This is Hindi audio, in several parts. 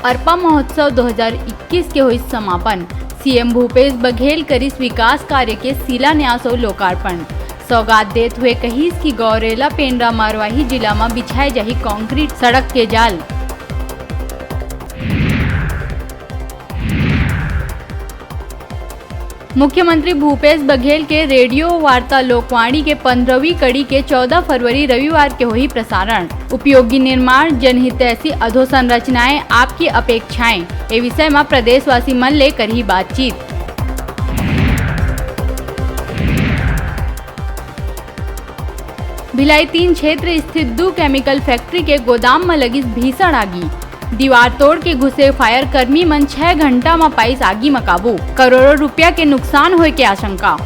अरपा महोत्सव 2021 के हुई समापन। सीएम भूपेश बघेल करिस विकास कार्य के शिलान्यास और लोकार्पण। सौगात देते हुए कहिस की गौरेला पेंड्रा मरवाही जिला में बिछाए जाही कंक्रीट सड़क के जाल। मुख्यमंत्री भूपेश बघेल के रेडियो वार्ता लोकवाणी के 15वीं कड़ी के 14 फरवरी रविवार के हुई प्रसारण। उपयोगी निर्माण जनहितैषी अधोसंरचनाएं आपकी अपेक्षाएं ए विषय में प्रदेशवासी मन ले करी बातचीत। भिलाई 3 क्षेत्र स्थित 2 केमिकल फैक्ट्री के गोदाम में लगी भीषण आगी। दीवार तोड़ के घुसे फायर कर्मी मन 6 घंटा में पाइस आगी में काबू। करोड़ों रुपया के नुकसान होए के आशंका।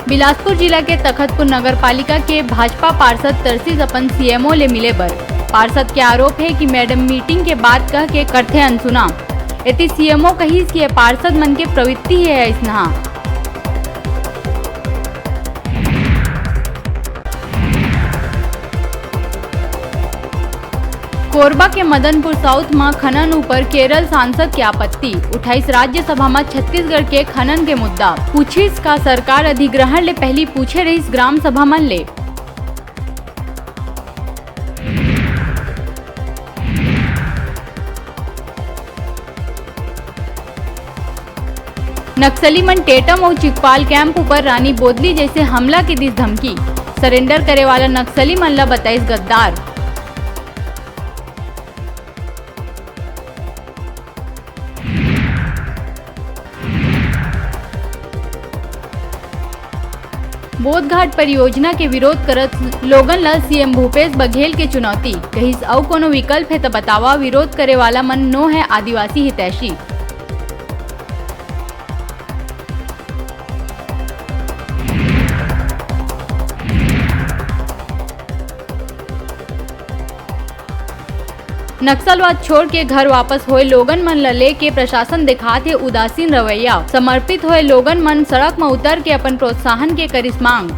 बिलासपुर जिला के तखतपुर नगर पालिका के भाजपा पार्षद तरसीस अपन सीएमओ ले मिले बर। पार्षद के आरोप है कि मैडम मीटिंग के बाद कह के करथे अनसुना। एति सीएमओ कहिस कि पार्षद मन के प्रवृत्ति है ऐसना। कोरबा के मदनपुर साउथ में खनन ऊपर केरल सांसद की आपत्ति। 28 राज्यसभा में छत्तीसगढ़ के खनन के मुद्दा पूछिस का सरकार अधिग्रहण ले पहली पूछे रही ग्राम सभा मन ले। नक्सली मन टेटम और चिकपाल कैंप ऊपर रानी बोदली जैसे हमला की दी धमकी। सरेंडर करे वाला नक्सली मन ला बताइस गद्दार। बोधघाट परियोजना के विरोध करत लोगन ला सीएम भूपेश बघेल के चुनौती। कहिस अउ कोनो विकल्प है तो बतावा। विरोध करे वाला मन नो है आदिवासी हितैषी। नक्सलवाद छोड़ के घर वापस होए लोगन मन ले के प्रशासन दिखात है उदासीन रवैया। समर्पित होए लोगन मन सड़क में उतर के अपन प्रोत्साहन के करिस मांग।